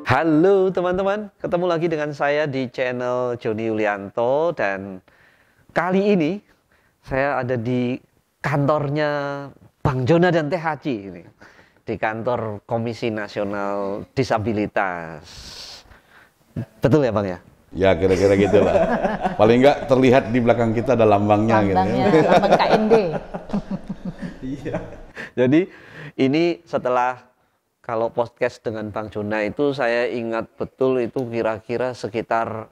Halo teman-teman, ketemu lagi dengan saya di channel Joni Yulianto dan kali ini saya ada di kantornya Bang Jona dan Teh Haji ini, di kantor Komisi Nasional Disabilitas. Betul ya Bang ya? Ya kira-kira gitu lah. Paling enggak terlihat di belakang kita ada lambangnya gitu. Lambang KND. Iya. Jadi ini setelah kalau podcast dengan Bang Jona itu saya ingat betul itu kira-kira sekitar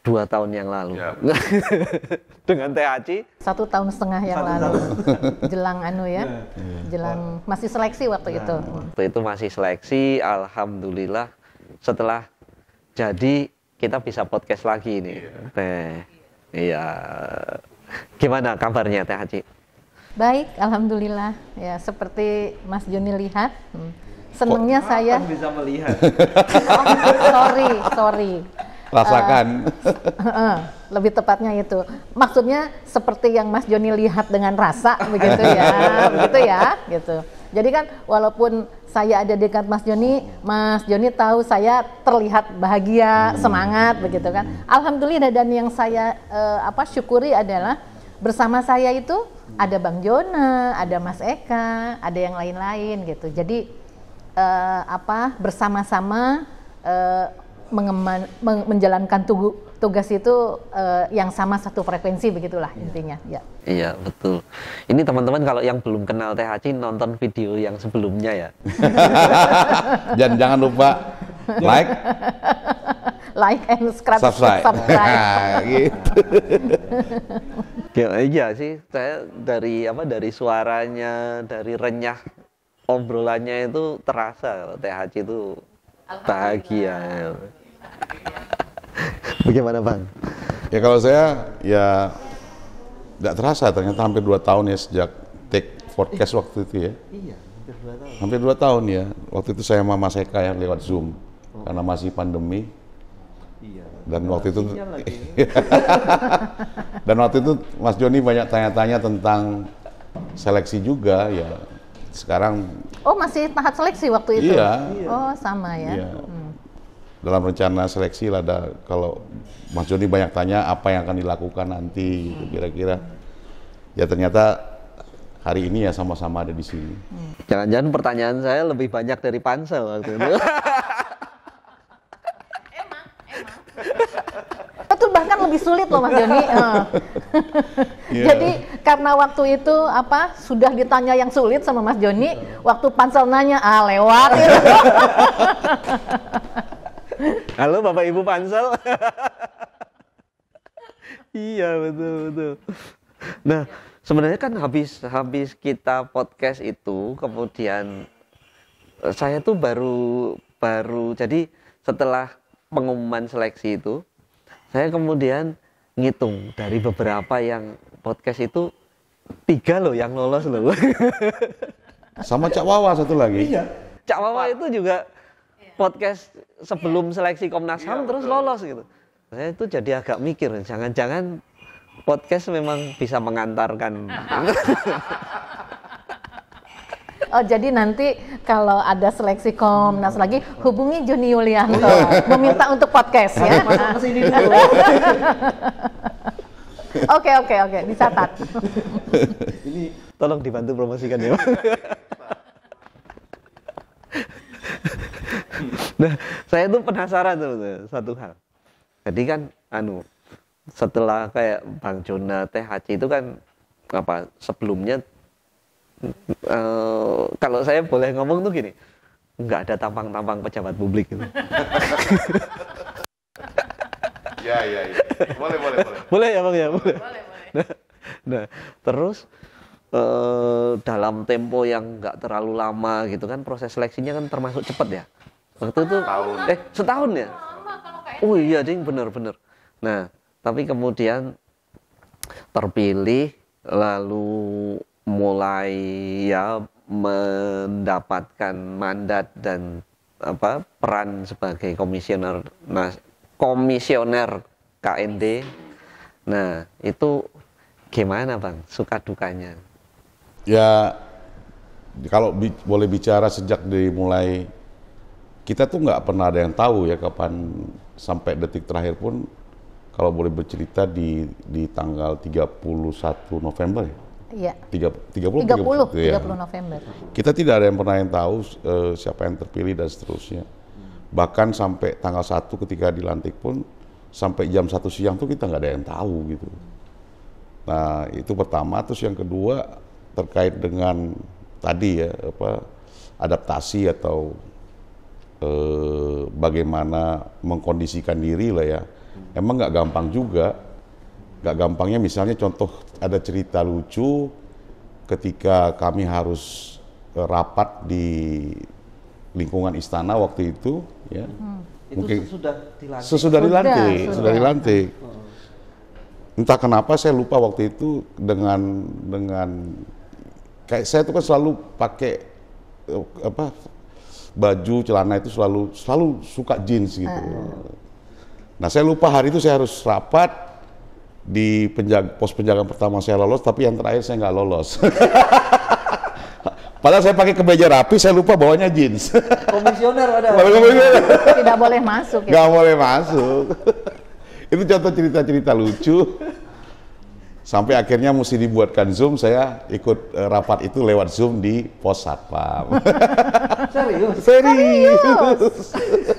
2 tahun yang lalu. Yep. Dengan Teh Haji 1,5 tahun yang lalu. Jelang jelang masih seleksi waktu itu. Waktu itu masih seleksi, alhamdulillah setelah jadi kita bisa podcast lagi ini. Teh. Iya. Gimana kabarnya Teh Haji? Baik, alhamdulillah. Ya, seperti Mas Joni lihat, senangnya saya bisa melihat. sorry. Rasakan. Lebih tepatnya itu. Maksudnya seperti yang Mas Joni lihat dengan rasa begitu ya, gitu. Jadi kan walaupun saya ada dekat Mas Joni tahu saya terlihat bahagia, semangat begitu kan. Alhamdulillah, dan yang saya syukuri adalah bersama saya itu ada Bang Jona, ada Mas Eka, ada yang lain-lain gitu. Jadi bersama-sama menjalankan tugas itu yang sama, satu frekuensi begitulah intinya. Ya. Iya betul. Ini teman-teman kalau yang belum kenal Teh Haji nonton video yang sebelumnya ya. Dan jangan lupa like and subscribe. Gitu. Iya sih, saya dari suaranya, dari renyah obrolannya itu terasa kalau Teh Haji itu bahagia. Bagaimana Bang? Ya kalau saya ya nggak terasa, ternyata hampir 2 tahun ya sejak take podcast waktu itu ya. Iya, hampir 2 tahun ya. Waktu itu saya sama Mas Eka yang lewat Zoom karena masih pandemi. Iya. Dan waktu itu dan waktu itu Mas Joni banyak tanya-tanya tentang seleksi juga ya. Sekarang masih tahap seleksi waktu itu. Iya. Oh, sama ya. Iya. Dalam rencana seleksi lah ada, kalau Mas Joni banyak tanya apa yang akan dilakukan nanti gitu, kira-kira. Ya ternyata hari ini ya sama-sama ada di sini. Jangan-jangan pertanyaan saya lebih banyak dari pansel waktu itu. Betul, bahkan lebih sulit loh Mas Joni. Jadi karena waktu itu sudah ditanya yang sulit sama Mas Joni, waktu pansel nanya lewat. Halo Bapak Ibu pansel. Iya betul. Nah sebenarnya kan habis kita podcast itu kemudian saya tuh baru jadi setelah pengumuman seleksi itu, saya kemudian ngitung dari beberapa yang podcast itu 3 loh yang lolos loh. Sama Cak Wawa satu lagi. Iya. Cak Wawa itu juga podcast sebelum seleksi Komnas HAM terus lolos gitu. Saya itu jadi agak mikir, jangan-jangan podcast memang bisa mengantarkan. Oh, jadi nanti kalau ada seleksi Komnas lagi, hubungi Joni Yulianto, meminta untuk podcast ya. Oke, dicatat. Ini tolong dibantu promosikan ya. Nah, saya tuh penasaran tuh satu hal. Jadi kan setelah kayak Bang Jona, Teh Haji itu kan sebelumnya kalau saya boleh ngomong tuh gini, nggak ada tampang-tampang pejabat publik gitu. Ya. Boleh. Boleh ya Bang ya, boleh. Nah, terus dalam tempo yang nggak terlalu lama gitu kan, proses seleksinya kan termasuk cepat ya. Waktu itu setahun ya. Oh iya ding, bener. Nah, tapi kemudian terpilih lalu mulai ya mendapatkan mandat dan peran sebagai komisioner KND. Nah, itu gimana Bang suka dukanya? Ya kalau boleh bicara sejak dimulai kita tuh nggak pernah ada yang tahu ya kapan, sampai detik terakhir pun kalau boleh bercerita di tanggal 31 November ya. Iya. 30 November. Kita tidak ada yang pernah yang tahu siapa yang terpilih dan seterusnya. Bahkan sampai tanggal 1 ketika dilantik pun sampai jam 1 siang tuh kita nggak ada yang tahu gitu. Nah, itu pertama. Terus yang kedua terkait dengan tadi ya adaptasi atau bagaimana mengkondisikan diri lah ya. Emang nggak gampang juga. Nggak gampangnya misalnya contoh ada cerita lucu ketika kami harus rapat di lingkungan istana waktu itu ya. Mungkin sesudah dilantik. Entah kenapa saya lupa waktu itu dengan kayak saya itu kan selalu pakai baju celana itu selalu suka jeans gitu. Nah, saya lupa hari itu saya harus rapat di pos penjagaan pertama saya lolos, tapi yang terakhir saya nggak lolos. Padahal saya pakai kemeja rapi, saya lupa bawanya jeans. Komisioner ada. Tidak boleh masuk. Ya? Nggak boleh masuk. Itu contoh cerita-cerita lucu. Sampai akhirnya mesti dibuatkan Zoom, saya ikut rapat itu lewat Zoom di pos satpam. Serius.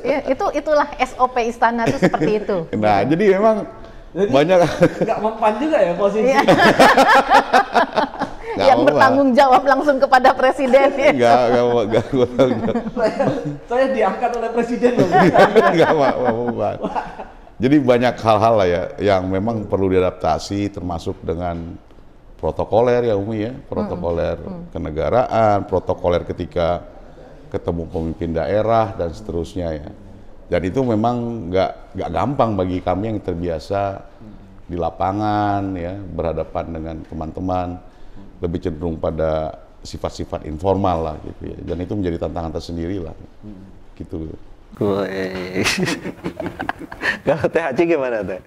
Ya, itulah SOP istana itu seperti itu. Nah, jadi memang banyak nggak mempan juga ya posisi. Yang bertanggung jawab langsung kepada presiden. Enggak. Saya diangkat oleh presiden loh. Enggak mempan. Jadi banyak hal-hal lah ya yang memang perlu diadaptasi, termasuk dengan protokoler ya Umi ya, protokoler kenegaraan, protokoler ketika ketemu pemimpin daerah dan seterusnya ya. Dan itu memang nggak gampang bagi kami yang terbiasa di lapangan ya, berhadapan dengan teman-teman, lebih cenderung pada sifat-sifat informal lah gitu ya. Dan itu menjadi tantangan tersendiri lah, gitu. Kalau Teh Haji gimana Teh?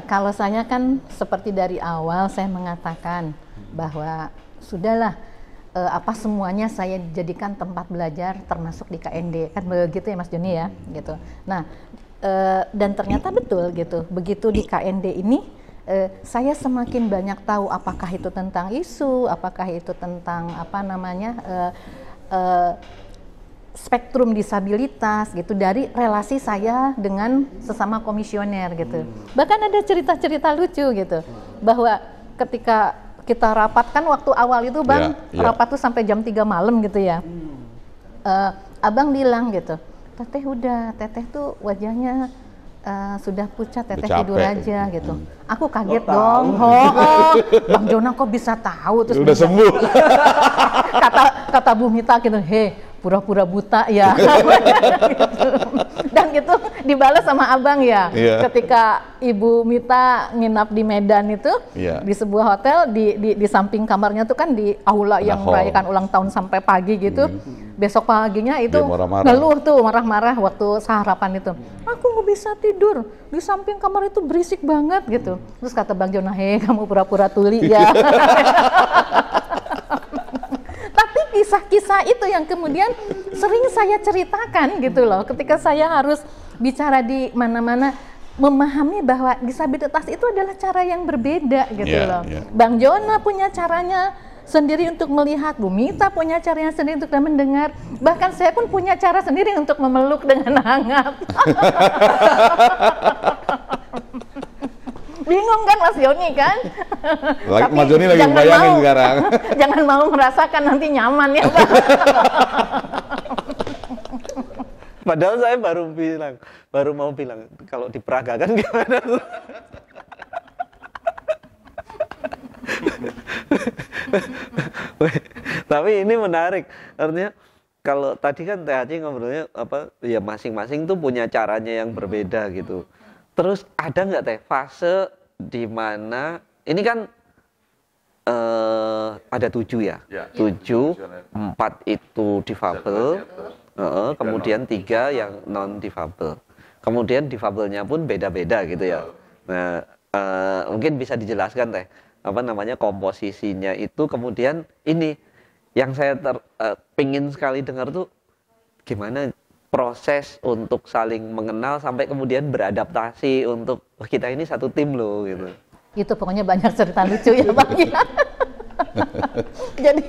Kalau saya kan seperti dari awal saya mengatakan bahwa sudahlah semuanya saya jadikan tempat belajar termasuk di KND kan begitu ya Mas Joni ya gitu. Nah dan ternyata betul gitu, begitu di KND ini saya semakin banyak tahu apakah itu tentang isu, apakah itu tentang spektrum disabilitas gitu dari relasi saya dengan sesama komisioner gitu. Bahkan ada cerita-cerita lucu gitu bahwa ketika kita rapat kan waktu awal itu Bang rapat tuh sampai jam 3 malam gitu ya. Abang bilang gitu, Teteh tuh wajahnya sudah pucat, Teteh tidur aja gitu. Aku kaget dong. Bang Jona kok bisa tahu terus udah sembuh. kata Bu Mita gitu, pura-pura buta ya. Dan gitu dibalas sama abang ya. Ketika Ibu Mita nginap di Medan itu di sebuah hotel di samping kamarnya tuh kan di aula yang merayakan ulang tahun sampai pagi gitu. Besok paginya itu ngeluh tuh marah-marah waktu sarapan itu. Aku nggak bisa tidur, di samping kamar itu berisik banget gitu. Terus kata Bang Jona, kamu pura-pura tuli ya. Kisah-kisah itu yang kemudian sering saya ceritakan gitu loh, ketika saya harus bicara di mana-mana, memahami bahwa disabilitas itu adalah cara yang berbeda gitu loh. Bang Jona punya caranya sendiri untuk melihat, Bu Mita punya caranya sendiri untuk mendengar, bahkan saya pun punya cara sendiri untuk memeluk dengan hangat. Bingung kan Mas Joni kan? Mas Joni lagi bayangin sekarang. Jangan mau merasakan nanti nyaman ya Pak. Padahal saya baru mau bilang kalau diperagakan gimana? Tapi ini menarik, artinya kalau tadi kan Teh Haji ngobrolnya ya masing-masing tuh punya caranya yang berbeda gitu. Terus ada nggak Teh fase di mana ini kan ada 7 ya, 7, 4 itu difabel, kemudian 3 yang non difabel. Kemudian difabelnya pun beda-beda gitu ya. Nah mungkin bisa dijelaskan Teh komposisinya itu. Kemudian ini yang saya pingin sekali dengar tuh gimana proses untuk saling mengenal sampai kemudian beradaptasi untuk kita ini satu tim loh gitu. Itu pokoknya banyak cerita lucu ya Bang ya. Jadi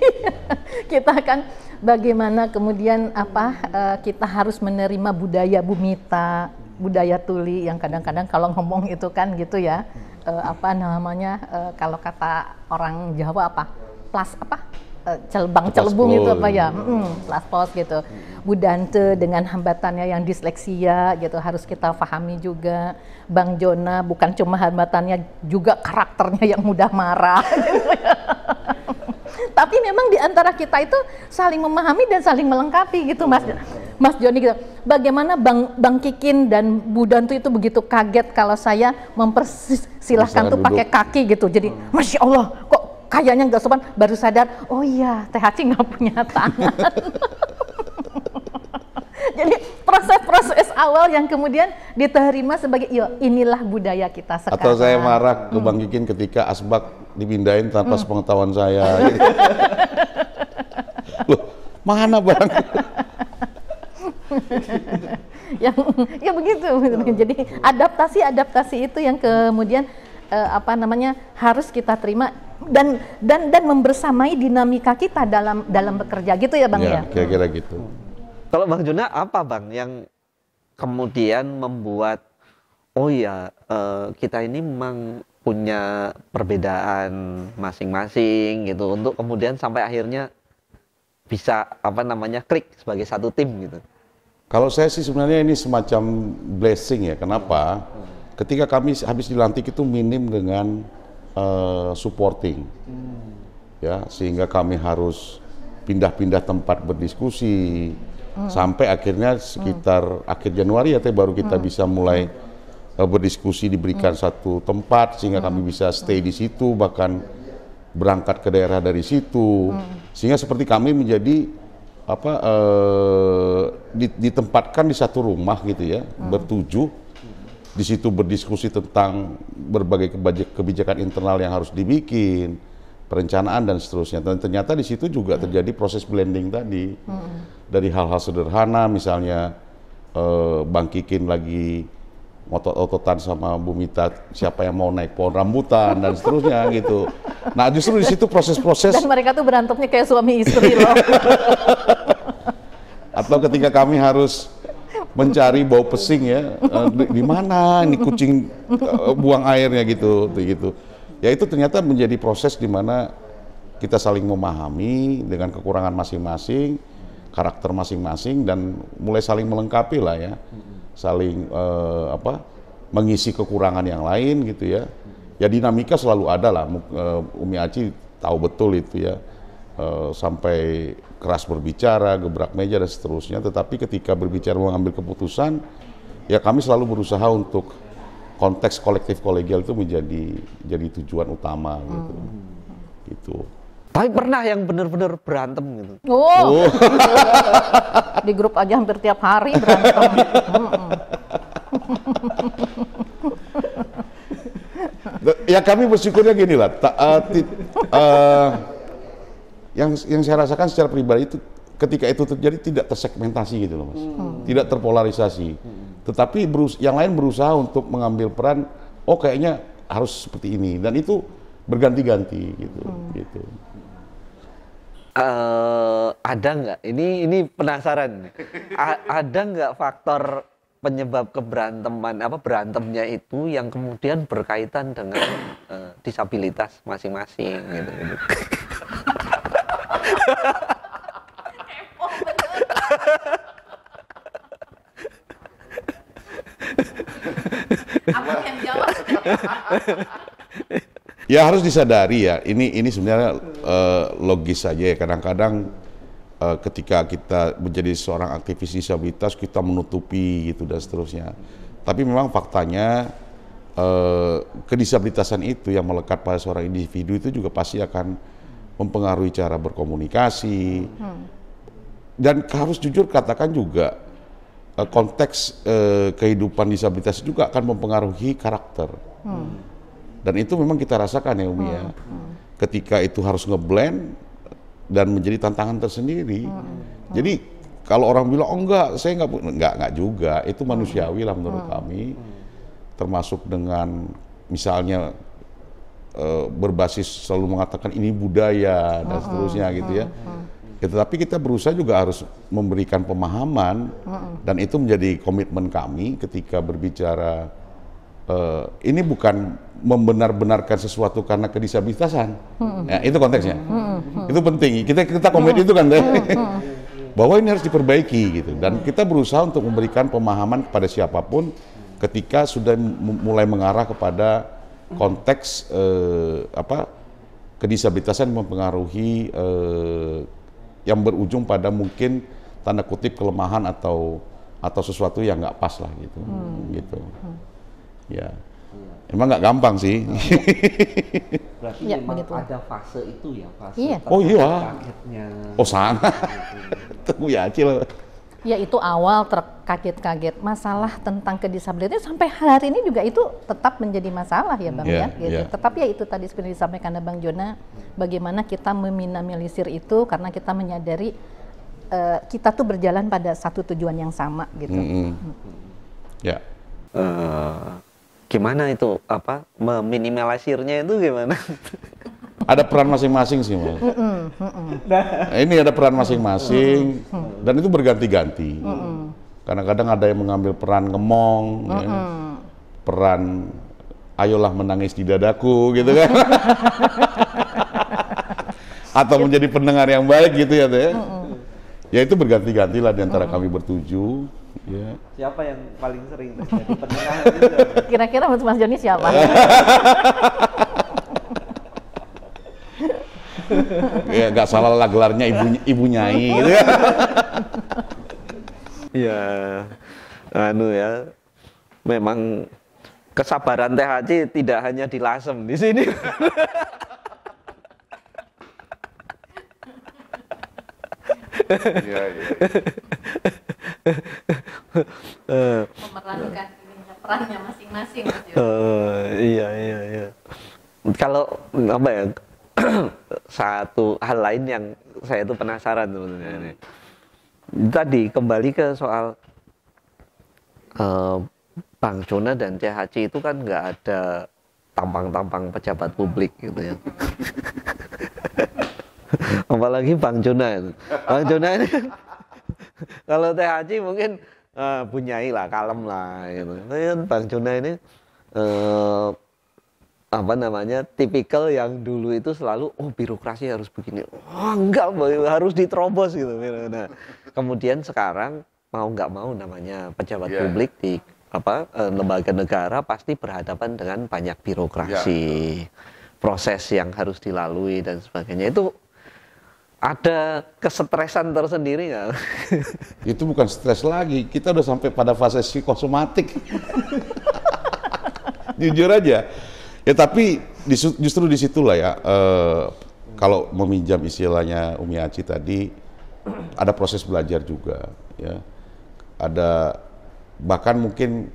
kita kan bagaimana kemudian kita harus menerima budaya Bumita, budaya Tuli yang kadang-kadang kalau ngomong itu kan gitu ya, kalau kata orang Jawa celbang celbung itu apa ya, plaspos gitu. Budante dengan hambatannya yang disleksia gitu harus kita pahami juga. Bang Jona bukan cuma hambatannya, juga karakternya yang mudah marah. Gitu ya. Tapi memang di antara kita itu saling memahami dan saling melengkapi gitu Mas Joni gitu. Bagaimana Bang Kikin dan Bu Dantu itu begitu kaget kalau saya mempersilahkan tuh pakai kaki gitu. Jadi Masya Allah kok kayaknya nggak sopan, baru sadar, oh iya Teh Haci nggak punya tangan. Jadi proses-proses awal yang kemudian diterima sebagai, inilah budaya kita sekarang. Atau saya marah ke Bang Kikin ketika asbak dipindahin tanpa sepengetahuan saya. Gitu. Loh, mana Bang? Ya begitu. Jadi adaptasi itu yang kemudian harus kita terima dan membersamai dinamika kita dalam bekerja gitu ya Bang ya. Kira-kira gitu. Kalau Bang Jona apa Bang yang kemudian membuat kita ini memang punya perbedaan masing-masing gitu untuk kemudian sampai akhirnya bisa klik sebagai satu tim gitu. Kalau saya sih sebenarnya ini semacam blessing ya. Kenapa? Ketika kami habis dilantik itu minim dengan supporting, ya sehingga kami harus pindah-pindah tempat berdiskusi sampai akhirnya sekitar akhir Januari baru kita bisa mulai berdiskusi, diberikan satu tempat sehingga kami bisa stay di situ, bahkan berangkat ke daerah dari situ, sehingga seperti kami menjadi ditempatkan di satu rumah gitu ya, bertujuh. Di situ berdiskusi tentang berbagai kebijakan internal yang harus dibikin, perencanaan dan seterusnya. Dan ternyata di situ juga terjadi proses blending tadi. Dari hal-hal sederhana, misalnya Bang Kikin lagi otot-ototan sama Bu Mita, siapa yang mau naik pohon rambutan dan seterusnya gitu. Nah justru di situ proses-proses. Dan mereka tuh berantemnya kayak suami istri loh. Atau ketika kami harus mencari bau pesing ya, di mana ini kucing buang airnya gitu. Ya itu ternyata menjadi proses di mana kita saling memahami dengan kekurangan masing-masing, karakter masing-masing, dan mulai saling melengkapi lah ya, saling mengisi kekurangan yang lain gitu ya. Ya dinamika selalu ada lah. Umi Aci tahu betul itu ya. Sampai keras berbicara, gebrak meja dan seterusnya, tetapi ketika berbicara mengambil keputusan, ya kami selalu berusaha untuk konteks kolektif kolegial itu menjadi tujuan utama gitu. Tapi pernah yang benar-benar berantem gitu? Di grup aja hampir tiap hari berantem. Ya kami bersyukurnya gini lah. Yang saya rasakan secara pribadi itu ketika itu terjadi tidak tersegmentasi gitu loh Mas, tidak terpolarisasi, tetapi yang lain berusaha untuk mengambil peran, kayaknya harus seperti ini, dan itu berganti-ganti gitu. Ada nggak? Ini penasaran. Ada nggak faktor penyebab berantemnya itu yang kemudian berkaitan dengan disabilitas masing-masing gitu. Ya harus disadari ya, ini sebenarnya logis saja ya. Kadang-kadang ketika kita menjadi seorang aktivis disabilitas kita menutupi gitu dan seterusnya. Tapi memang faktanya kedisabilitasan itu yang melekat pada seorang individu itu juga pasti akan mempengaruhi cara berkomunikasi. Dan harus jujur katakan juga konteks kehidupan disabilitas juga akan mempengaruhi karakter. Dan itu memang kita rasakan ya Umi ya. Ketika itu harus ngeblend dan menjadi tantangan tersendiri. Jadi kalau orang bilang oh enggak, saya enggak juga, itu manusiawi lah menurut kami, termasuk dengan misalnya berbasis selalu mengatakan ini budaya dan seterusnya gitu ya. Tetapi kita berusaha juga harus memberikan pemahaman dan itu menjadi komitmen kami ketika berbicara ini bukan membenar-benarkan sesuatu karena kedisabilitasan. Ya, itu konteksnya. Itu penting. Kita komit itu kan bahwa ini harus diperbaiki gitu dan kita berusaha untuk memberikan pemahaman kepada siapapun ketika sudah mulai mengarah kepada konteks kedisabilitasan mempengaruhi yang berujung pada mungkin tanda kutip kelemahan atau sesuatu yang nggak pas lah gitu. Gitu. Ya. Emang nggak gampang sih. Berarti ya, memang begitu. ada fase itu ya, fase Iya. Oh iya. kagetnya. Oh sana. Tunggu ya Acil. Ya itu awal terkaget-kaget masalah tentang kedisabilitas sampai hari ini juga itu tetap menjadi masalah ya Bang ya. Gitu. Tetap ya itu tadi seperti disampaikan Bang Jona, bagaimana kita meminimalisir itu karena kita menyadari kita tuh berjalan pada satu tujuan yang sama gitu. Ya. Gimana itu meminimalisirnya itu gimana? Ada peran masing-masing sih Mas. Nah, ini ada peran masing-masing dan itu berganti-ganti. Kadang-kadang ada yang mengambil peran ngemong, ya. Peran ayolah menangis di dadaku gitu kan. Atau menjadi pendengar yang baik gitu ya Teh. Ya itu berganti-ganti lah di antara kami bertujuh. Ya. Siapa yang paling sering jadi pendengar itu? Kira-kira menurut Mas Joni siapa? Ya nggak salah lah gelarnya ibu nyai gitu ya. Ya, ya, memang kesabaran THC tidak hanya di Lasem di sini. Iya. Memerankan perannya masing-masing Mas Joni. Iya. Kalau apa ya? Satu hal lain yang saya itu penasaran sebenarnya ini. Tadi kembali ke soal Bang Jona dan CHC itu kan nggak ada tampang-tampang pejabat publik gitu ya. Apalagi Bang Jona itu. Bang Jona ini kalau THC mungkin bunyai lah, kalem lah gitu. Tapi kan Bang Jona ini tipikal yang dulu itu selalu birokrasi harus begini, enggak harus diterobos gitu. Nah kemudian sekarang mau nggak mau namanya pejabat publik di lembaga negara pasti berhadapan dengan banyak birokrasi, proses yang harus dilalui dan sebagainya. Itu ada kesetresan tersendiri nggak? Itu bukan stres lagi, kita udah sampai pada fase psikosomatik. Jujur aja. Ya tapi justru disitulah ya, kalau meminjam istilahnya Umi Aci tadi, ada proses belajar juga, ya. Ada bahkan mungkin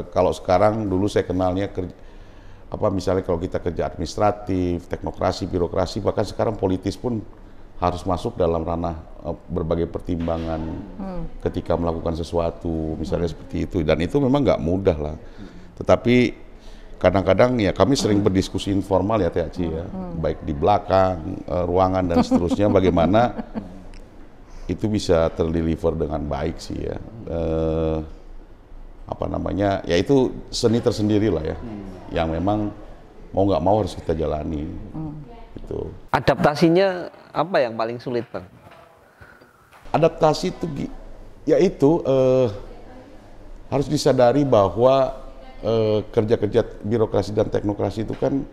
kalau sekarang dulu saya kenalnya misalnya kalau kita kerja administratif, teknokrasi, birokrasi, bahkan sekarang politis pun harus masuk dalam ranah berbagai pertimbangan ketika melakukan sesuatu, misalnya seperti itu. Dan itu memang nggak mudah lah. Tetapi kadang-kadang ya kami sering berdiskusi informal ya Teh Aci ya, baik di belakang ruangan dan seterusnya, bagaimana itu bisa terdeliver dengan baik sih ya. Ya itu seni tersendiri lah ya, yang memang mau nggak mau harus kita jalani. Gitu. Adaptasinya apa yang paling sulit Bang? Adaptasi itu yaitu harus disadari bahwa kerja-kerja birokrasi dan teknokrasi itu kan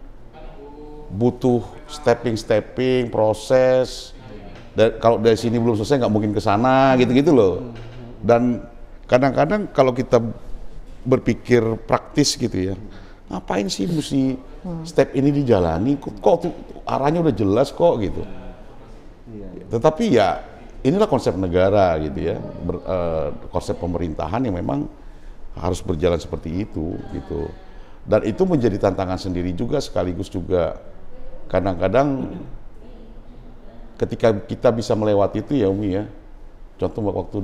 butuh stepping proses. Kalau dari sini belum selesai nggak mungkin ke sana gitu-gitu loh. Dan kadang-kadang kalau kita berpikir praktis gitu ya, ngapain sih mesti step ini dijalani? Kok tuh arahnya udah jelas kok gitu. Tetapi ya inilah konsep negara gitu ya, konsep pemerintahan yang memang harus berjalan seperti itu gitu. Dan itu menjadi tantangan sendiri juga, sekaligus juga kadang-kadang ketika kita bisa melewati itu ya Umi ya, contoh waktu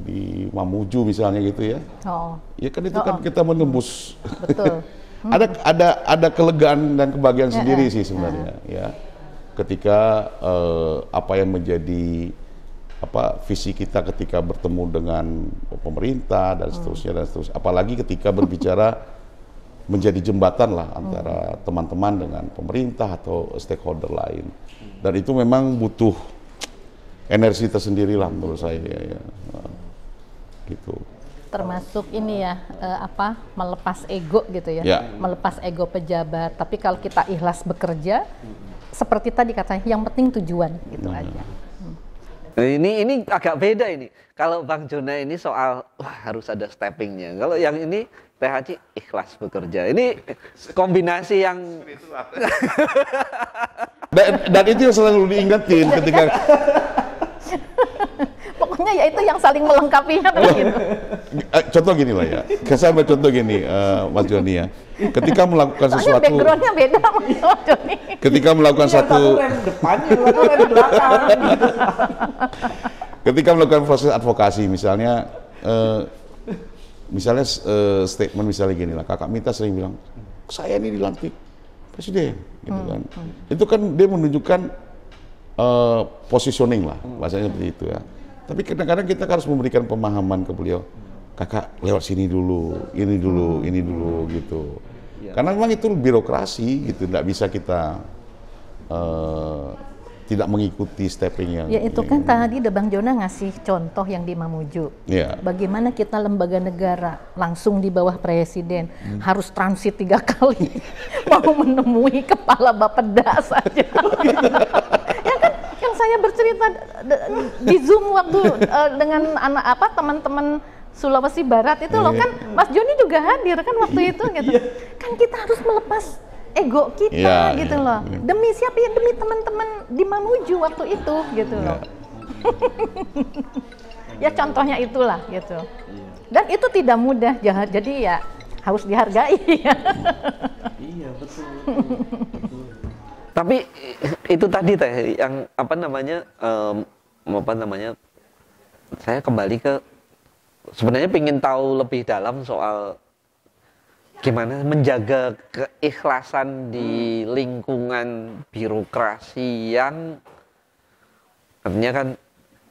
di Mamuju misalnya gitu ya. Ya kan itu kan kita menembus. Betul. ada kelegaan dan kebahagiaan sendiri sih sebenarnya ya. Ketika apa yang menjadi visi kita ketika bertemu dengan pemerintah dan seterusnya. Apalagi ketika berbicara menjadi jembatan lah antara teman-teman dengan pemerintah atau stakeholder lain. Dan itu memang butuh energi tersendiri lah menurut saya ya. Gitu. Termasuk ini ya, melepas ego gitu ya. Melepas ego pejabat. Tapi kalau kita ikhlas bekerja, seperti tadi katanya, yang penting tujuan gitu aja. Ini agak beda ini. Kalau Bang Jona ini soal harus ada steppingnya. Kalau yang ini Teh Haji ikhlas bekerja. Ini kombinasi yang dan itu yang selalu diingetin ketika pokoknya ya itu yang saling melengkapinya kan gitu. Contoh gini lah ya. Saya ambil contoh gini Mas Joni ya. Ketika melakukan sesuatu, backgroundnya beda Mas Joni. Ketika melakukan ketika melakukan proses advokasi misalnya statement misalnya gini lah, Kakak Mita sering bilang, saya ini dilantik presiden, gitu kan. Itu kan dia menunjukkan positioning lah, bahasanya seperti itu ya. Tapi kadang-kadang kita harus memberikan pemahaman ke beliau, Kakak lewat sini dulu, ini dulu, gitu. Karena memang itu birokrasi, gitu, nggak bisa kita tidak mengikuti stepping yang. Ya itu kan tadi Bang Jona ngasih contoh yang di Mamuju. Bagaimana kita lembaga negara langsung di bawah presiden harus transit 3 kali mau menemui kepala Bapeda saja. Ya kan yang saya bercerita di Zoom waktu dengan teman-teman Sulawesi Barat itu loh kan Mas Joni juga hadir kan waktu itu gitu. Kan kita harus melepas ego kita gitu loh. Demi siapa ya? Demi teman-teman di Mamuju waktu itu gitu loh. Ya contohnya itulah gitu. Dan itu tidak mudah, jadi ya harus dihargai. Iya betul. Tapi itu tadi Teh yang saya kembali ke sebenarnya pengen tahu lebih dalam soal gimana menjaga keikhlasan di lingkungan birokrasi yang artinya kan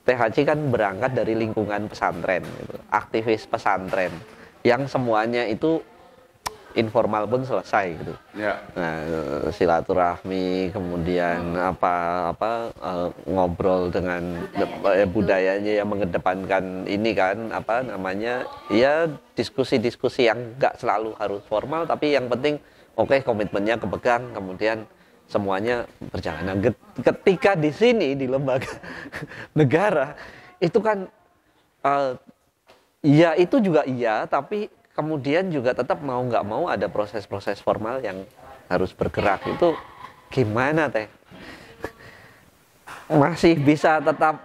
THC kan berangkat dari lingkungan pesantren, gitu, aktivis pesantren yang semuanya itu informal pun selesai gitu. Nah, silaturahmi kemudian ngobrol dengan budayanya yang mengedepankan ini kan ya diskusi-diskusi yang nggak selalu harus formal tapi yang penting komitmennya kepegang kemudian semuanya berjalan. Nah, ketika di sini di lembaga negara itu kan ya itu juga iya tapi kemudian juga tetap mau nggak mau ada proses-proses formal yang harus bergerak. Itu gimana Teh? Masih bisa tetap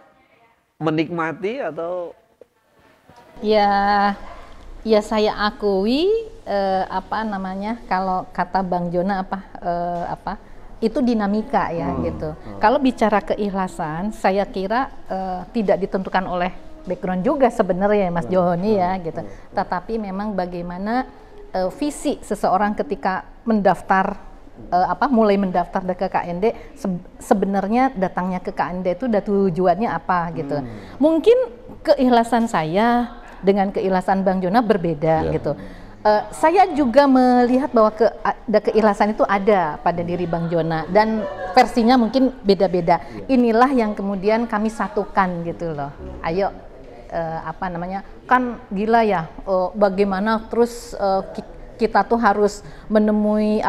menikmati atau? Ya saya akui kalau kata Bang Jona itu dinamika ya gitu. Kalau bicara keikhlasan, saya kira tidak ditentukan oleh background juga sebenarnya Mas Joni ya gitu. Tetapi memang bagaimana visi seseorang ketika mendaftar mulai mendaftar ke KND sebenarnya datangnya ke KND itu tujuannya apa gitu. Mungkin keikhlasan saya dengan keikhlasan Bang Jona berbeda gitu. Saya juga melihat bahwa keikhlasan itu ada pada diri Bang Jona dan versinya mungkin beda-beda. Inilah yang kemudian kami satukan gitu loh. Ayo kan gila ya bagaimana terus kita tuh harus menemui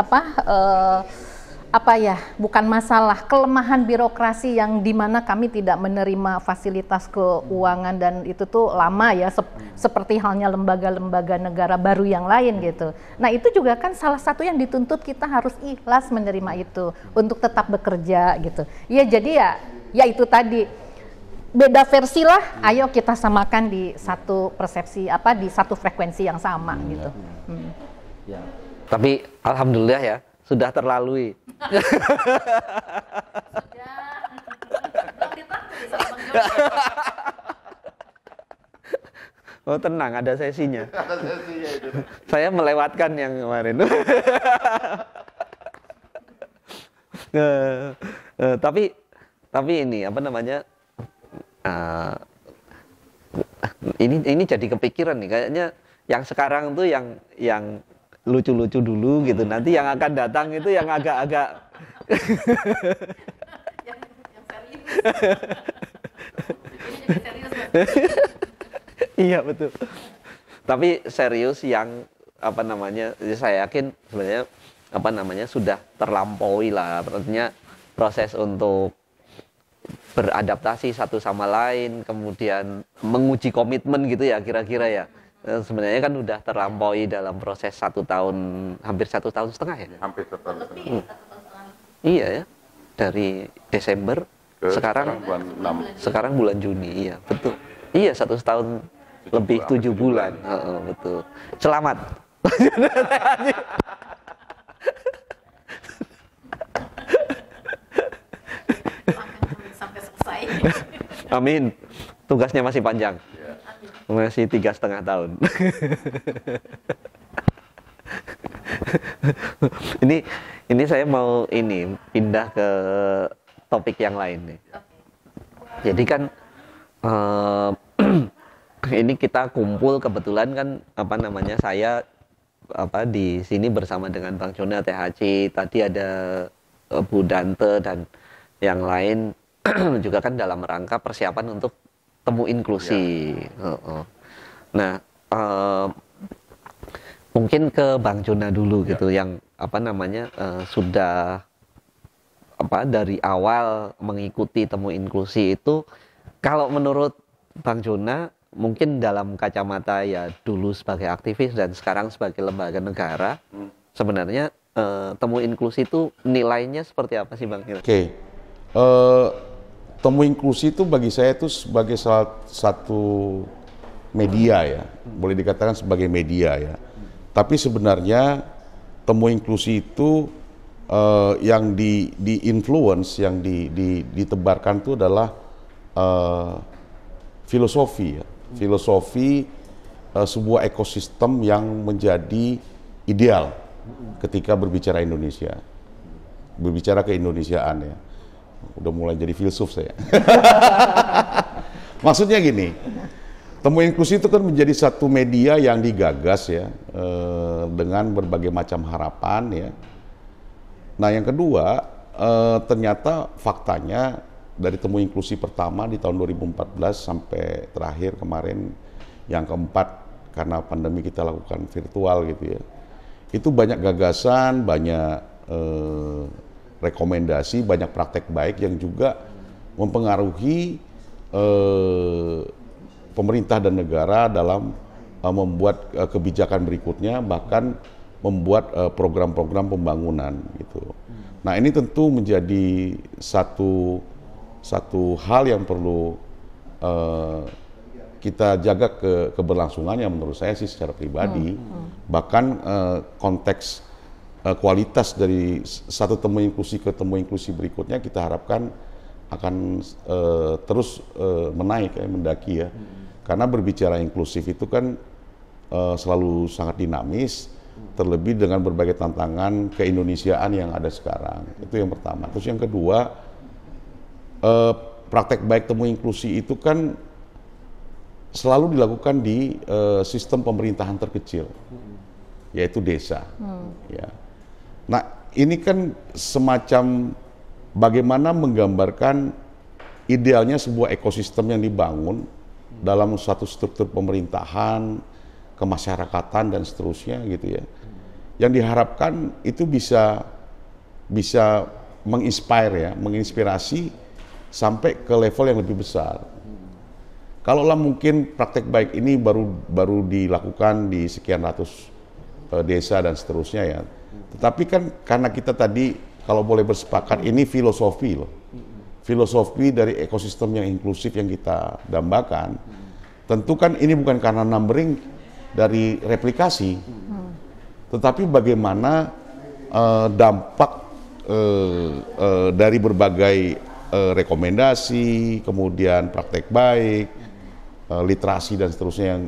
bukan masalah kelemahan birokrasi yang dimana kami tidak menerima fasilitas keuangan dan itu tuh lama ya seperti halnya lembaga-lembaga negara baru yang lain gitu. Nah itu juga kan salah satu yang dituntut kita harus ikhlas menerima itu untuk tetap bekerja gitu. Ya jadi ya itu tadi beda versi lah, ayo kita samakan di satu persepsi di satu frekuensi yang sama gitu. Ya. Tapi alhamdulillah ya sudah terlalui. Sudah. Oh tenang, ada sesinya. Ada sesinya itu. Saya melewatkan yang kemarin. Tapi ini apa namanya? Ini jadi kepikiran nih, kayaknya yang sekarang tuh yang lucu-lucu dulu gitu. Nanti yang akan datang itu yang agak-agak yang serius. Iya betul. Tapi serius yang apa namanya? Saya yakin sebenarnya apa namanya sudah terlampaui lah. Artinya proses untuk beradaptasi satu sama lain, kemudian menguji komitmen gitu ya kira-kira ya. Sebenarnya kan udah terlampaui dalam proses 1 tahun, hampir 1,5 tahun ya. Hampir 1 tahun setengah. Iya ya, dari Desember sekarang bulan 6. Sekarang bulan Juni, iya betul. Iya 1 tahun lebih 7 bulan, betul. Selamat. Sampai selesai. Amin. Tugasnya masih panjang. Masih 3,5 tahun. ini saya mau pindah ke topik yang lain nih. Jadi kan ini kita kumpul kebetulan kan apa namanya saya di sini bersama dengan Bang Joni THC, tadi ada Bu Dante dan yang lain juga kan dalam rangka persiapan untuk temu inklusi. Ya. Nah, mungkin ke Bang Jona dulu gitu yang apa namanya sudah dari awal mengikuti temu inklusi itu, kalau menurut Bang Jona mungkin dalam kacamata ya dulu sebagai aktivis dan sekarang sebagai lembaga negara, sebenarnya temu inklusi itu nilainya seperti apa sih Bang? Oke. Temu inklusi itu bagi saya itu sebagai salah satu media ya, boleh dikatakan sebagai media ya. Tapi sebenarnya temu inklusi itu yang di-influence, yang ditebarkan itu adalah filosofi ya. Filosofi sebuah ekosistem yang menjadi ideal ketika berbicara Indonesia. Berbicara keindonesiaan ya. Udah mulai jadi filsuf saya. Maksudnya gini, temu inklusi itu kan menjadi satu media yang digagas ya, dengan berbagai macam harapan ya. Nah yang kedua, ternyata faktanya dari temu inklusi pertama di tahun 2014 sampai terakhir kemarin yang keempat, karena pandemi kita lakukan virtual gitu ya. Itu banyak gagasan, banyak rekomendasi, banyak praktek baik yang juga mempengaruhi pemerintah dan negara dalam membuat kebijakan berikutnya, bahkan membuat program-program pembangunan gitu. Nah ini tentu menjadi satu hal yang perlu kita jaga keberlangsungannya menurut saya sih secara pribadi. Bahkan konteks kualitas dari satu temu inklusi ke temu inklusi berikutnya kita harapkan akan terus menaik ya, mendaki ya. Karena berbicara inklusif itu kan selalu sangat dinamis, terlebih dengan berbagai tantangan keindonesiaan yang ada sekarang. Itu yang pertama. Terus yang kedua, praktek baik temu inklusi itu kan selalu dilakukan di sistem pemerintahan terkecil, yaitu desa. Ya. Nah, ini kan semacam bagaimana menggambarkan idealnya sebuah ekosistem yang dibangun dalam suatu struktur pemerintahan, kemasyarakatan dan seterusnya gitu ya. Yang diharapkan itu bisa menginspire ya, menginspirasi sampai ke level yang lebih besar. Kalaulah mungkin praktek baik ini baru dilakukan di sekian ratus desa dan seterusnya ya. Tetapi kan karena kita tadi kalau boleh bersepakat ini filosofi loh. Filosofi dari ekosistem yang inklusif yang kita dambakan. Tentu kan ini bukan karena numbering dari replikasi. Tetapi bagaimana dampak dari berbagai rekomendasi, kemudian praktek baik literasi dan seterusnya yang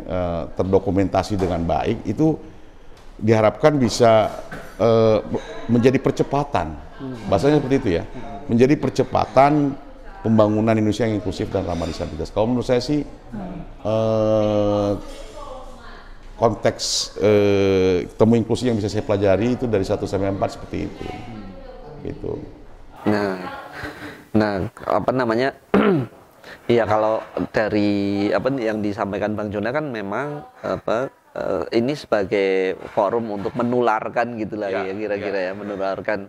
terdokumentasi dengan baik, itu diharapkan bisa menjadi percepatan, bahasanya seperti itu ya, menjadi percepatan pembangunan Indonesia yang inklusif dan ramah disabilitas. Kalau menurut saya sih konteks temu inklusi yang bisa saya pelajari itu dari 1 sampai 4 seperti itu. Gitu. Nah, apa namanya? Iya, kalau dari apa yang disampaikan Bang Jona kan memang ini sebagai forum untuk menularkan gitulah ya kira-kira ya, menularkan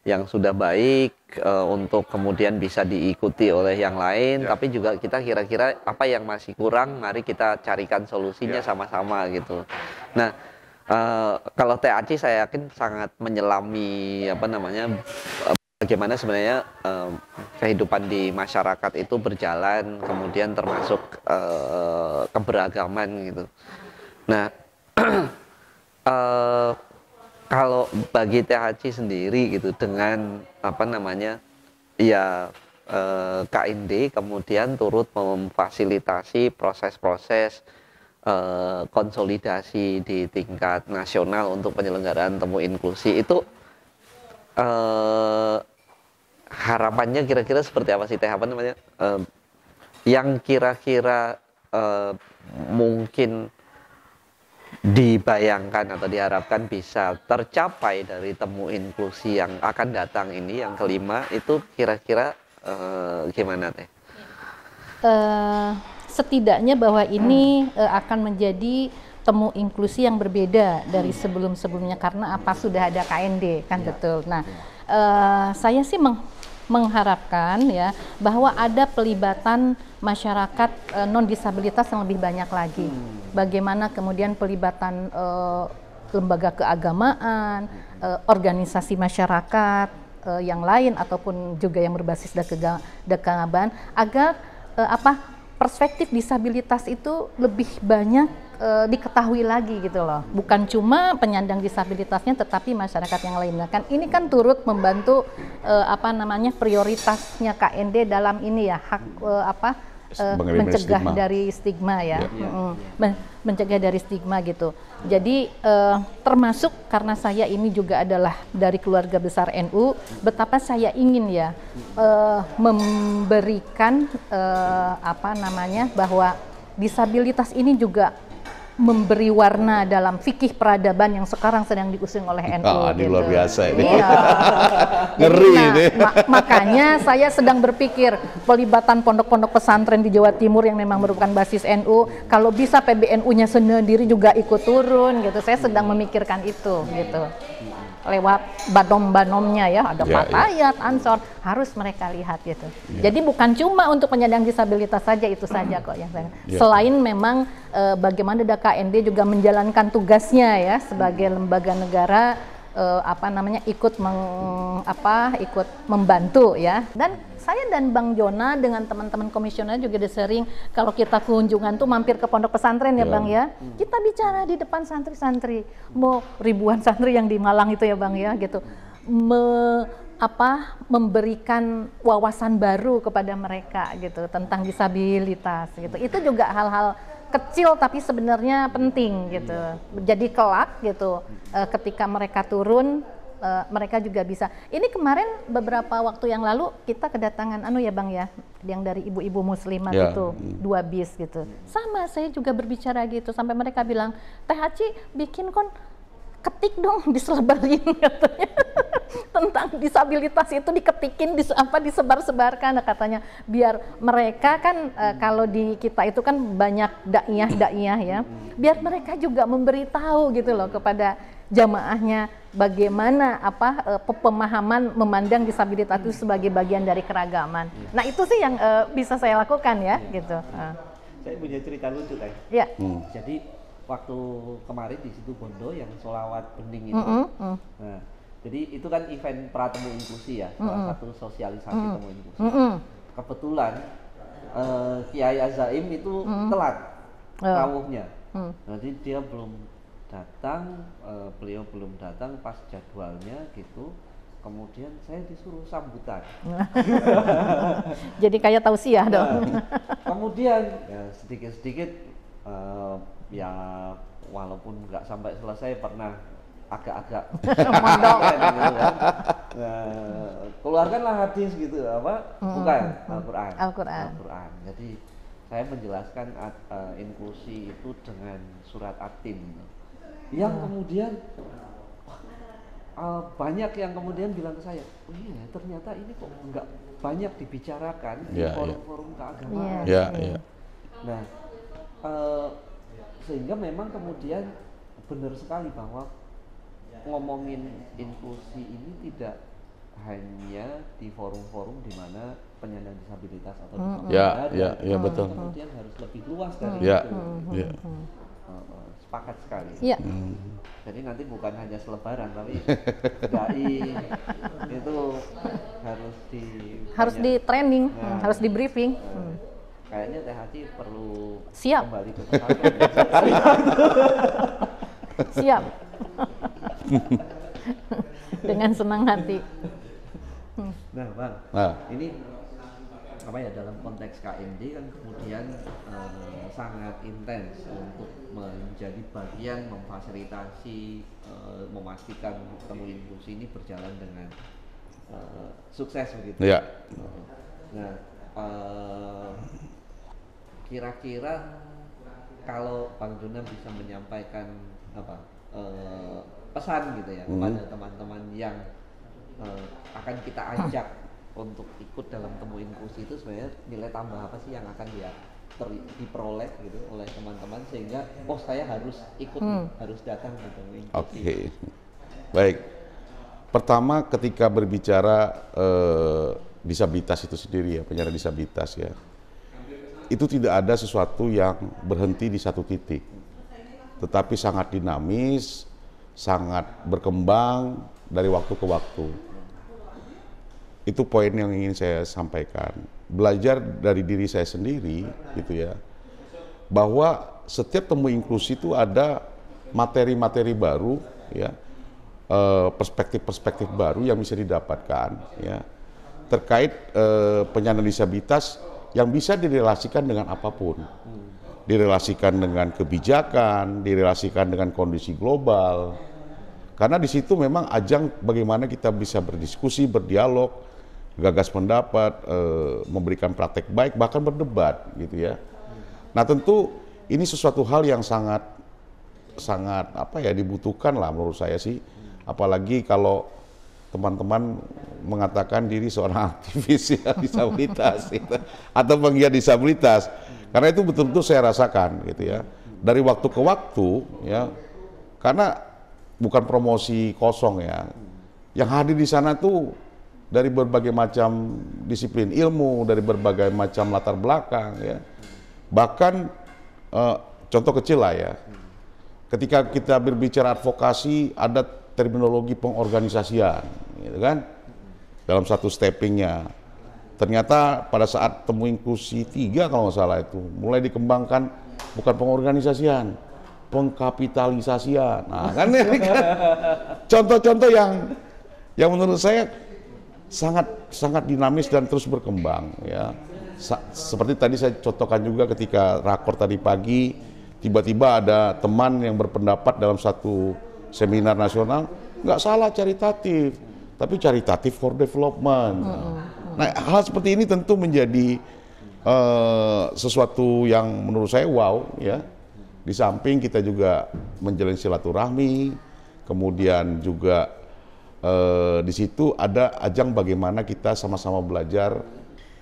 yang sudah baik untuk kemudian bisa diikuti oleh yang lain, tapi juga kita kira-kira apa yang masih kurang, mari kita carikan solusinya sama-sama gitu. Nah, kalau TAC saya yakin sangat menyelami apa namanya bagaimana sebenarnya kehidupan di masyarakat itu berjalan, kemudian termasuk keberagaman gitu. Nah, kalau bagi THC sendiri gitu dengan apa namanya ya KND kemudian turut memfasilitasi proses-proses konsolidasi di tingkat nasional untuk penyelenggaraan temu inklusi itu harapannya kira-kira seperti apa sih Teh, apa namanya yang kira-kira mungkin dibayangkan atau diharapkan bisa tercapai dari temu inklusi yang akan datang ini yang kelima itu kira-kira gimana Teh? Setidaknya bahwa ini akan menjadi temu inklusi yang berbeda dari sebelum-sebelumnya karena apa sudah ada KND kan betul. Nah, saya sih mengharapkan ya bahwa ada pelibatan masyarakat non disabilitas yang lebih banyak lagi. Bagaimana kemudian pelibatan lembaga keagamaan, organisasi masyarakat yang lain ataupun juga yang berbasis keagamaan agar perspektif disabilitas itu lebih banyak diketahui lagi gitu loh. Bukan cuma penyandang disabilitasnya tetapi masyarakat yang lainnya. Kan ini kan turut membantu prioritasnya KND dalam ini ya mencegah dari stigma ya. Mencegah dari stigma gitu. Jadi termasuk karena saya ini juga adalah dari keluarga besar NU, betapa saya ingin ya memberikan bahwa disabilitas ini juga memberi warna dalam fikih peradaban yang sekarang sedang diusung oleh NU. Ini luar biasa ini. Iya. Ngeri ini. Makanya saya sedang berpikir pelibatan pondok-pondok pesantren di Jawa Timur yang memang merupakan basis NU, kalau bisa PBNU-nya sendiri juga ikut turun gitu. Saya sedang memikirkan itu gitu. Lewat banom-banomnya ya, ada Fatayat, Ansor, harus mereka lihat gitu. Jadi bukan cuma untuk penyandang disabilitas saja, itu saja kok yang saya. Selain memang bagaimana KND juga menjalankan tugasnya ya sebagai lembaga negara ikut membantu ya. Dan saya dan Bang Jona dengan teman-teman komisioner juga sering kalau kita kunjungan tuh mampir ke pondok pesantren ya Bang ya. Kita bicara di depan santri-santri, mau ribuan santri yang di Malang itu ya Bang ya gitu. Memberikan wawasan baru kepada mereka gitu tentang disabilitas gitu. Itu juga hal-hal kecil tapi sebenarnya penting gitu. Jadi kelak gitu ketika mereka turun mereka juga bisa. Ini kemarin beberapa waktu yang lalu kita kedatangan ya Bang ya, yang dari ibu-ibu muslimat itu 2 bis gitu. Sama saya juga berbicara gitu sampai mereka bilang, Teh Haci bikin ketik dong diselebarin katanya. Tentang disabilitas itu diketikin disebar-sebarkan katanya biar mereka kan kalau di kita itu kan banyak daiyah ya, biar mereka juga memberitahu gitu loh kepada jamaahnya bagaimana pemahaman memandang disabilitas itu sebagai bagian dari keragaman. Nah itu sih yang bisa saya lakukan ya gitu. Saya punya cerita lucu Teh. Ya. Jadi waktu kemarin di situ Bondo yang sholawat bening itu. Nah, jadi itu kan event pratemu inklusi ya, salah satu sosialisasi temu inklusi. Kebetulan Kiai Azaim itu telat rawuhnya. Jadi dia belum datang, beliau belum datang pas jadwalnya gitu. kemudian saya disuruh sambutan. Jadi kayak tausiah dong. Kemudian ya sedikit-sedikit ya walaupun nggak sampai selesai pernah agak-agak Mondok. gitu kan. Keluarkanlah hadis gitu apa? Bukan Al-Qur'an. Al-Qur'an. Jadi saya menjelaskan inklusi itu dengan surat At-Tin. Yang kemudian banyak yang kemudian bilang ke saya, oh iya ternyata ini kok nggak banyak dibicarakan di forum-forum keagamaan. Nah, sehingga memang kemudian benar sekali bahwa ngomongin inklusi ini tidak hanya di forum-forum di mana penyandang disabilitas atau betul. Kemudian harus lebih luas dari itu. Sepakat sekali. Iya. Jadi nanti bukan hanya selebaran, tapi dai itu harus di training, harus di briefing. Kayaknya Teh Haji perlu siap kembali ke pesantren. Siap. Dengan senang hati. Nah, Bang, ini apa ya, dalam konteks KMD kan kemudian sangat intens untuk menjadi bagian memfasilitasi, memastikan temu inklusi ini berjalan dengan sukses begitu. Ya. Nah, kira-kira kalau Bang Jonan bisa menyampaikan apa pesan gitu ya kepada teman-teman yang akan kita ajak untuk ikut dalam temu inklusi, itu sebenarnya nilai tambah apa sih yang akan diperoleh gitu oleh teman-teman sehingga saya harus ikut harus datang ke temu inklusi. Oke. Baik. Pertama ketika berbicara disabilitas itu sendiri ya, penyandang disabilitas ya, itu tidak ada sesuatu yang berhenti di satu titik, tetapi sangat dinamis, sangat berkembang dari waktu ke waktu. Itu poin yang ingin saya sampaikan. Belajar dari diri saya sendiri gitu ya, bahwa setiap temu inklusi itu ada materi-materi baru ya, perspektif-perspektif baru yang bisa didapatkan ya, terkait penyandang disabilitas yang bisa direlasikan dengan apapun. Direlasikan dengan kebijakan, direlasikan dengan kondisi global. Karena di situ memang ajang bagaimana kita bisa berdiskusi, berdialog, gagas pendapat, memberikan praktek baik, bahkan berdebat gitu ya. Nah tentu ini sesuatu hal yang sangat dibutuhkan lah menurut saya sih. Apalagi kalau teman-teman mengatakan diri seorang aktivis ya, disabilitas gitu, atau penggiat disabilitas. Karena itu betul-betul saya rasakan gitu ya. Dari waktu ke waktu ya, karena bukan promosi kosong ya. Yang hadir di sana tuh dari berbagai macam disiplin ilmu, dari berbagai macam latar belakang ya. Bahkan contoh kecil lah ya. Ketika kita berbicara advokasi, ada terminologi pengorganisasian gitu kan. Dalam satu steppingnya. Ternyata pada saat temu inklusi 3 kalau nggak salah itu mulai dikembangkan bukan pengorganisasian, pengkapitalisasian. Nah kan ini kan contoh-contoh yang menurut saya sangat dinamis dan terus berkembang ya. Seperti tadi saya contohkan juga ketika rakor tadi pagi, tiba-tiba ada teman yang berpendapat dalam satu seminar nasional, nggak salah caritatif, tapi caritatif for development. Nah, hal seperti ini tentu menjadi sesuatu yang menurut saya wow ya. Di samping kita juga menjalin silaturahmi, kemudian juga di situ ada ajang bagaimana kita sama-sama belajar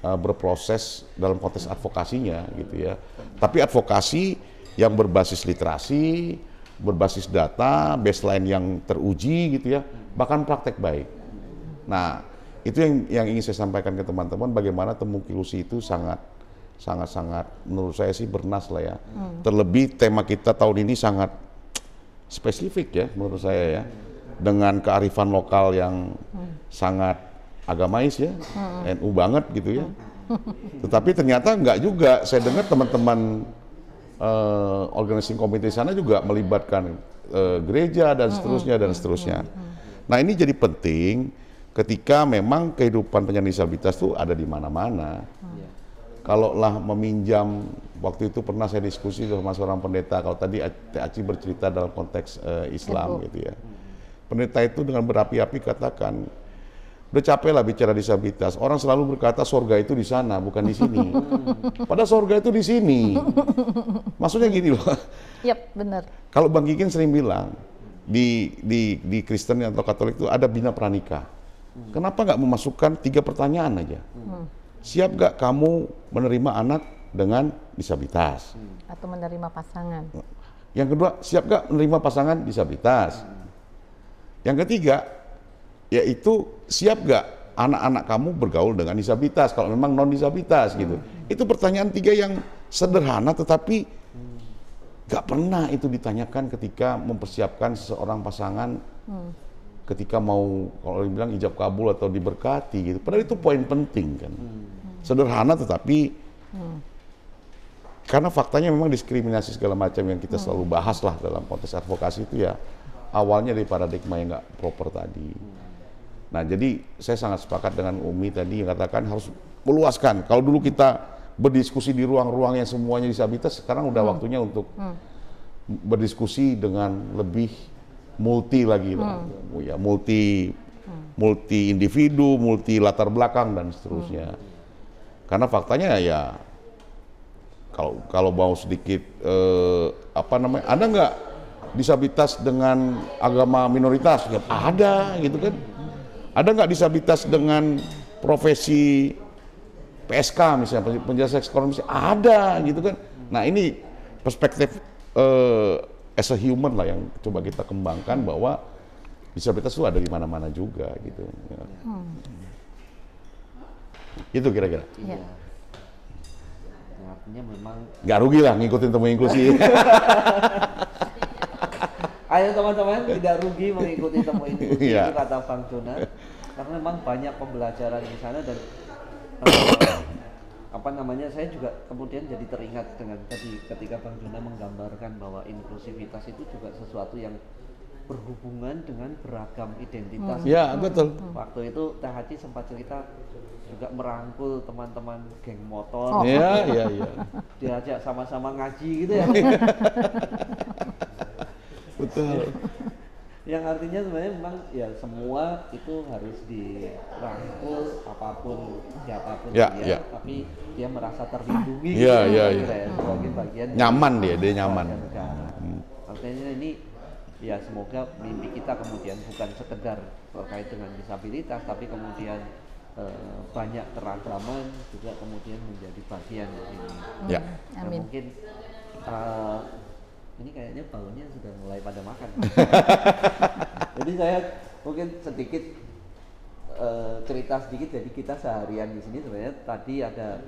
berproses dalam konteks advokasinya gitu ya. Tapi advokasi yang berbasis literasi, berbasis data, baseline yang teruji gitu ya, bahkan praktek baik. Nah, itu yang ingin saya sampaikan ke teman-teman, bagaimana temu inklusi itu sangat menurut saya sih bernas lah ya. Terlebih tema kita tahun ini sangat spesifik ya menurut saya ya, dengan kearifan lokal yang sangat agamais ya, NU banget gitu ya. Tetapi ternyata enggak juga, saya dengar teman-teman organizing committee sana juga melibatkan gereja dan seterusnya dan seterusnya. Nah ini jadi penting ketika memang kehidupan penyandang disabilitas itu ada di mana-mana. Kalau lah meminjam, waktu itu pernah saya diskusi sama seorang pendeta, kalau tadi Aci bercerita dalam konteks Islam gitu ya. Pendeta itu dengan berapi-api katakan, udah capek lah bicara disabilitas. Orang selalu berkata surga itu di sana, bukan di sini. Padahal surga itu di sini. Maksudnya gini loh. Yap, benar. Kalau Bang Kikin sering bilang di Kristen atau Katolik itu ada bina pranikah. Kenapa nggak memasukkan 3 pertanyaan aja? Siap nggak kamu menerima anak dengan disabilitas? Atau menerima pasangan. Yang kedua, siap nggak menerima pasangan disabilitas? Yang ketiga, yaitu siap nggak anak-anak kamu bergaul dengan disabilitas kalau memang non disabilitas gitu. Itu pertanyaan 3 yang sederhana tetapi nggak pernah itu ditanyakan ketika mempersiapkan seseorang pasangan ketika mau kalau dibilang ijab kabul atau diberkati gitu. Padahal itu poin penting kan. Sederhana tetapi karena faktanya memang diskriminasi segala macam yang kita selalu bahas lah dalam konteks advokasi itu ya awalnya dari paradigma yang nggak proper tadi. Nah jadi saya sangat sepakat dengan Umi tadi yang katakan harus meluaskan. Kalau dulu kita berdiskusi di ruang-ruang yang semuanya disabilitas, sekarang udah waktunya untuk berdiskusi dengan lebih multi lagi lah. Ya, multi individu, multi latar belakang dan seterusnya. Karena faktanya ya kalau mau sedikit ada nggak disabilitas dengan agama minoritas? Ya, ada gitu kan. Ada nggak disabilitas dengan profesi PSK misalnya, penjelasan ekonomi? Ada gitu kan. Nah ini perspektif as a human lah yang coba kita kembangkan bahwa disabilitas itu ada di mana-mana juga gitu. Itu kira-kira. Iya. Artinya memang nggak rugi lah ngikutin temu inklusi. ayo teman-teman tidak rugi mengikuti temu inklusi Iya. itu kata Bang Jonan, karena memang banyak pembelajaran di sana dan saya juga kemudian jadi teringat dengan tadi ketika Bang Jonan menggambarkan bahwa inklusivitas itu juga sesuatu yang berhubungan dengan beragam identitas. Ya betul. Waktu itu Teh Haci sempat cerita juga merangkul teman-teman geng motor. Iya. Diajak sama-sama ngaji gitu ya. Betul. Yang artinya sebenarnya memang ya semua itu harus dirangkul apapun siapapun dia, tapi dia merasa terlindungi sebagai bagian nyaman dia nyaman. Artinya ini ya semoga mimpi kita kemudian bukan sekedar terkait dengan disabilitas, tapi kemudian banyak keragaman juga kemudian menjadi bagian dari ini. Ya. Amin. Mungkin ini kayaknya baunya sudah mulai pada makan. Jadi saya mungkin sedikit cerita sedikit. Jadi kita seharian di sini sebenarnya tadi ada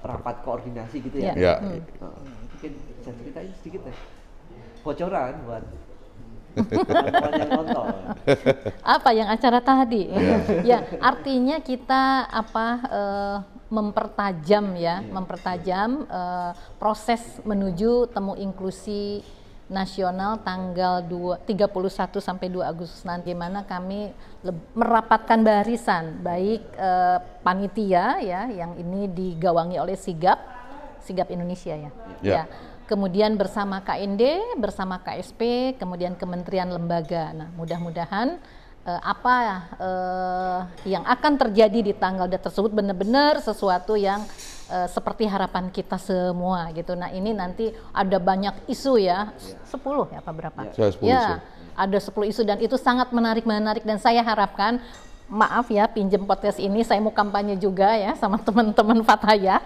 rapat koordinasi gitu ya. Ya. Mungkin saya ceritain sedikit ya. Bocoran buat teman-teman yang nonton. Apa yang acara tadi? Ya, artinya kita mempertajam proses menuju temu inklusi nasional tanggal 31 sampai 2 Agustus nanti, mana kami merapatkan barisan baik panitia ya yang ini digawangi oleh Sigap Indonesia ya. Kemudian bersama KND, bersama KSP, kemudian kementerian lembaga. Nah, mudah-mudahan yang akan terjadi di tanggal tersebut benar-benar sesuatu yang seperti harapan kita semua gitu. Nah, ini nanti ada banyak isu ya, 10 ya apa berapa? Ya, ada 10 isu dan itu sangat menarik dan saya harapkan, maaf ya pinjem podcast ini, saya mau kampanye juga ya sama teman-teman Fatayat.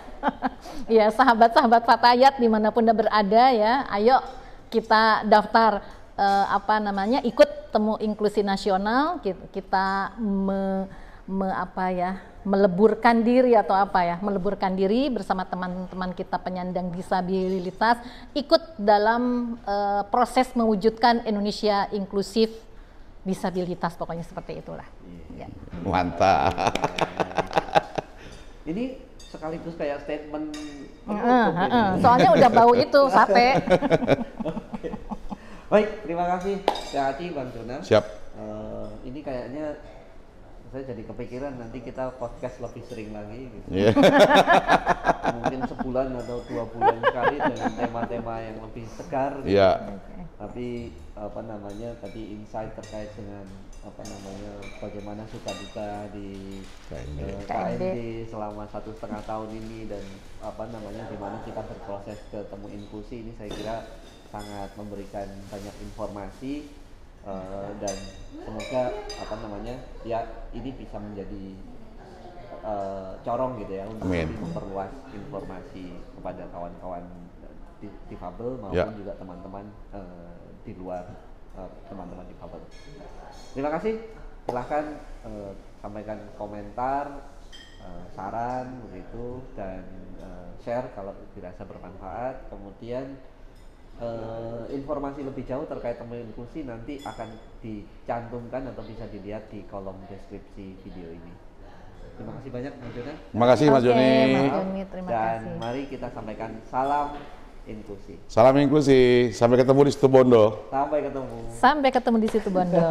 Ya, sahabat-sahabat Fatayat dimanapun Anda berada ya, ayo kita daftar ikut temu inklusi nasional, kita meleburkan diri bersama teman-teman kita penyandang disabilitas, ikut dalam proses mewujudkan Indonesia inklusif disabilitas, pokoknya seperti itulah. Ya. Mantap. Ini sekaligus kayak statement. Soalnya udah bau itu sate. Baik, terima kasih Teh Haci, Bang Jonan. Siap. ini kayaknya saya jadi kepikiran nanti kita podcast lebih sering lagi gitu. Mungkin sebulan atau 2 bulan sekali dengan tema-tema yang lebih segar gitu. Tapi tadi insight terkait dengan bagaimana suka duka di KND selama 1,5 tahun ini, dan gimana kita berproses ke temu inklusi ini, saya kira sangat memberikan banyak informasi. Dan semoga ya ini bisa menjadi corong gitu ya untuk lebih memperluas informasi kepada kawan-kawan difabel maupun juga teman-teman di luar teman-teman difabel. Terima kasih. Silahkan sampaikan komentar, saran begitu, dan share kalau dirasa bermanfaat. Kemudian informasi lebih jauh terkait temu inklusi nanti akan dicantumkan atau bisa dilihat di kolom deskripsi video ini. Terima kasih banyak Mas Joni. Terima kasih Mas Joni. Terima Dan kasih. mari kita sampaikan salam inklusi. Salam inklusi. Sampai ketemu di Situbondo. Sampai ketemu. Sampai ketemu di Situbondo.